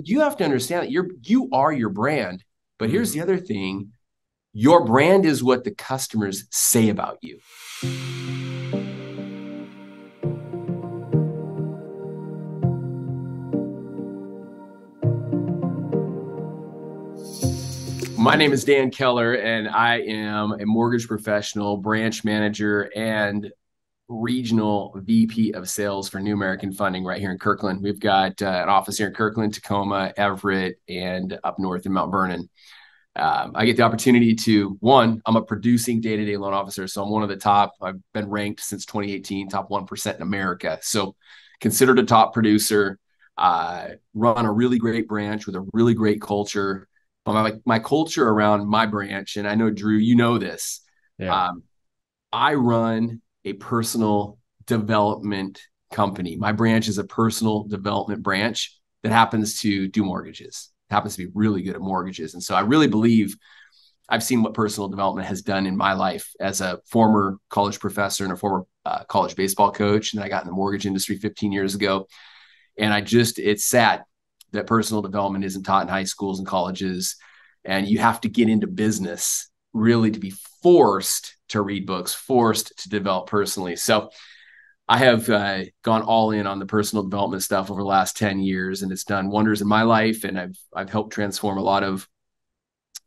You have to understand that you are your brand. But here's Mm. the other thing. Your brand is what the customers say about you. My name is Dan Keller, and I am a mortgage professional, branch manager, and regional VP of sales for New American Funding right here in Kirkland. We've got an office here in Kirkland, Tacoma, Everett, and up north in Mount Vernon. I get the opportunity to, one, I'm a producing day-to-day loan officer. So I'm one of the top. I've been ranked since 2018, top 1% in America. So considered a top producer, run a really great branch with a really great culture. But my culture around my branch, and I know, Drew, you know this, Yeah. um, I run a personal development company. My branch is a personal development branch that happens to do mortgages, happens to be really good at mortgages. And so I really believe I've seen what personal development has done in my life as a former college professor and a former college baseball coach. And then I got in the mortgage industry 15 years ago. And it's sad that personal development isn't taught in high schools and colleges. And you have to get into business really to be forced to read books, forced to develop personally. So I have gone all in on the personal development stuff over the last 10 years, and it's done wonders in my life. And I've helped transform a lot of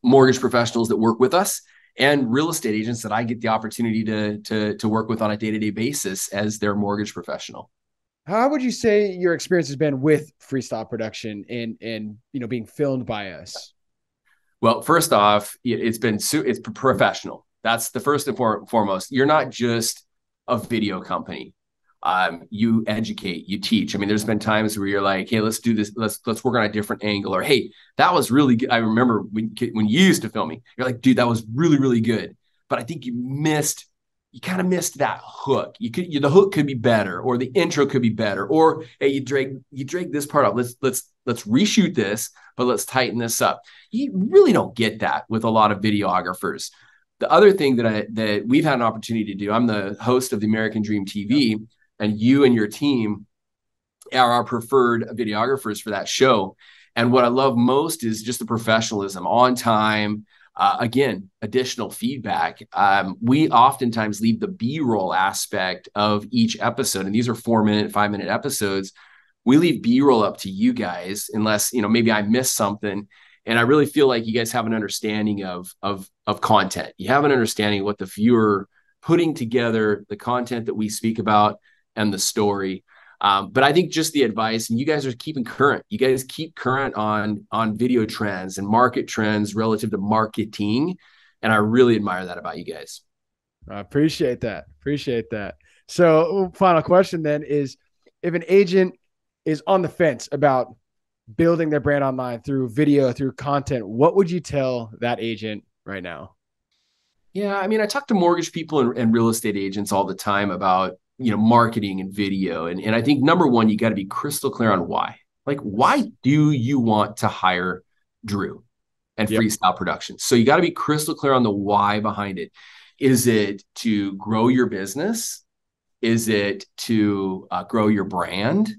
mortgage professionals that work with us and real estate agents that I get the opportunity to work with on a day-to-day basis as their mortgage professional. How would you say your experience has been with freestyle production and being filmed by us? Well, first off, it's professional. That's the first and foremost. You're not just a video company. You educate, you teach. I mean, there's been times where you're like, "Hey, let's do this. Let's work on a different angle." Or, "Hey, that was really good." I remember when you used to film me. You're like, "Dude, that was really really good." But I think you kind of missed that hook. The hook could be better, or the intro could be better, or hey, you drag this part out. Let's reshoot this, but let's tighten this up. You really don't get that with a lot of videographers. The other thing that we've had an opportunity to do, I'm the host of the American Dream TV, and you and your team are our preferred videographers for that show. And what I love most is just the professionalism on time. Again, additional feedback. We oftentimes leave the B-roll aspect of each episode, and these are 4-minute, 5-minute episodes. We leave B-roll up to you guys, unless maybe I missed something. And I really feel like you guys have an understanding of content. You have an understanding of what the viewer putting together, the content that we speak about, and the story. But I think just the advice, and you guys are keeping current. You guys keep current on video trends and market trends relative to marketing, and I really admire that about you guys. I appreciate that. Appreciate that. So, final question then is, if an agent is on the fence about building their brand online through video, through content, what would you tell that agent right now? Yeah, I mean, I talk to mortgage people and real estate agents all the time about marketing and video, and I think number one, you got to be crystal clear on why. Like, why do you want to hire Drew and Yep. Freestyle Productions? So you got to be crystal clear on the why behind it. Is it to grow your business? Is it to grow your brand?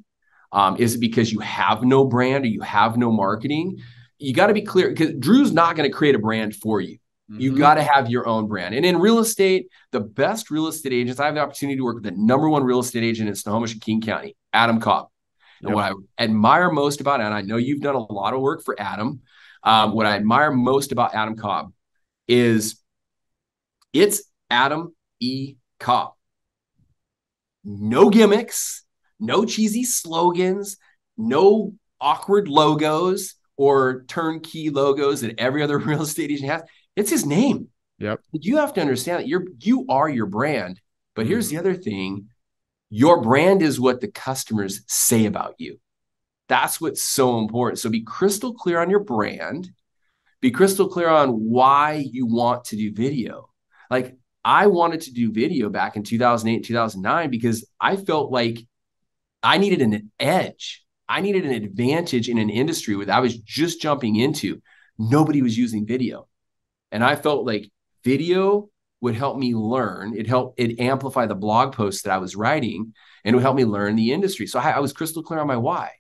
Is it because you have no brand or you have no marketing? You got to be clear, because Drew's not going to create a brand for you. You Mm-hmm. got to have your own brand. And in real estate, the best real estate agents, I have the opportunity to work with the number one real estate agent in Snohomish and King County, Adam Cobb. And Yep. what I admire most about, and I know you've done a lot of work for Adam, what I admire most about Adam Cobb is it's Adam E. Cobb. No gimmicks, no cheesy slogans, no awkward logos or turnkey logos that every other real estate agent has. It's his name. Yep. You have to understand that you are your brand. But here's Mm-hmm. the other thing. Your brand is what the customers say about you. That's what's so important. So be crystal clear on your brand. Be crystal clear on why you want to do video. Like, I wanted to do video back in 2008, 2009, because I felt like I needed an edge. I needed an advantage in an industry that I was just jumping into. Nobody was using video. And I felt like video would help me learn. It amplify the blog posts that I was writing, and it would help me learn the industry. So I was crystal clear on my why.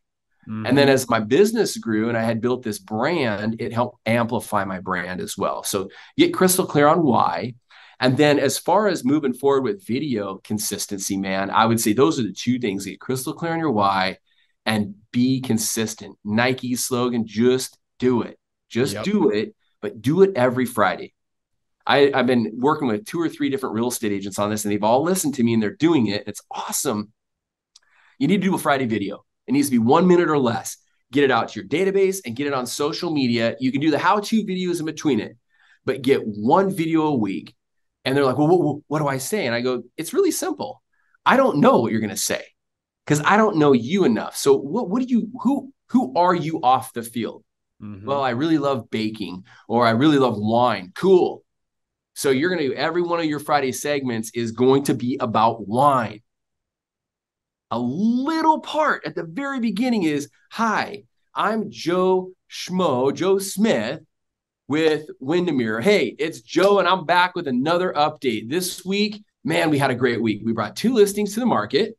And then Mm-hmm. as my business grew and I had built this brand, it helped amplify my brand as well. So get crystal clear on why. And then as far as moving forward with video consistency, man, I would say those are the two things. Get crystal clear on your why and be consistent. Nike's slogan, just do it. Just Yep. do it, but do it every Friday. I've been working with 2 or 3 different real estate agents on this, and they've all listened to me and they're doing it. It's awesome. You need to do a Friday video. It needs to be 1 minute or less. Get it out to your database and get it on social media. You can do the how-to videos in between it, but get one video a week. And they're like, well, what do I say? And I go, it's really simple. I don't know what you're going to say because I don't know you enough. So what do you, who are you off the field? Mm-hmm. Well, I really love baking or I really love wine. Cool. So you're going to, every one of your Friday segments is going to be about wine. A little part at the very beginning is, hi, I'm Joe Schmo, Joe Smith with Windermere. Hey, it's Joe, and I'm back with another update. This week, man, we had a great week. We brought 2 listings to the market.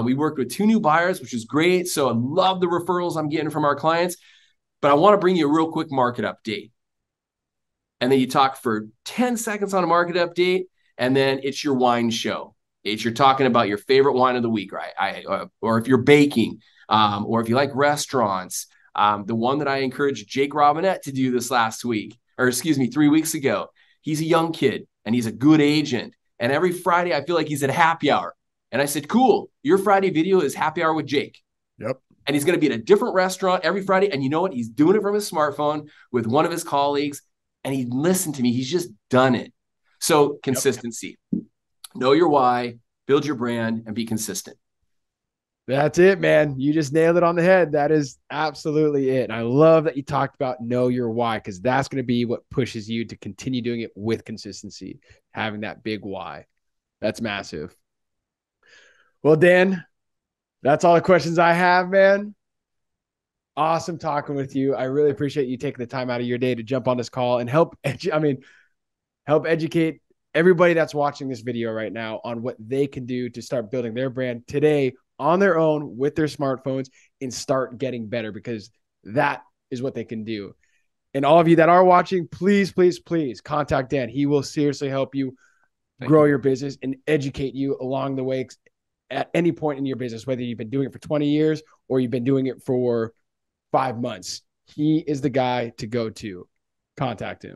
We worked with 2 new buyers, which is great. So I love the referrals I'm getting from our clients. But I want to bring you a real quick market update. And then you talk for 10 seconds on a market update, and then it's your wine show. It's you're talking about your favorite wine of the week, right? Or if you're baking, or if you like restaurants, the one that I encouraged Jake Robinette to do this last week, or excuse me, 3 weeks ago. He's a young kid and he's a good agent. And every Friday, I feel like he's at happy hour. And I said, cool, your Friday video is happy hour with Jake. Yep. And he's going to be at a different restaurant every Friday. And you know what? He's doing it from his smartphone with one of his colleagues. And he listened to me. He's just done it. So Yep. consistency. Know your why, build your brand, and be consistent. That's it, man. You just nailed it on the head. That is absolutely it. And I love that you talked about know your why, because that's going to be what pushes you to continue doing it with consistency, having that big why. That's massive. Well, Dan, that's all the questions I have, man. Awesome talking with you. I really appreciate you taking the time out of your day to jump on this call and help educate everybody that's watching this video right now on what they can do to start building their brand today on their own with their smartphones and start getting better, because that is what they can do. And all of you that are watching, please, please, please contact Dan. He will seriously help you grow your business and educate you along the way at any point in your business, whether you've been doing it for 20 years or you've been doing it for 5 months. He is the guy to go to. Contact him.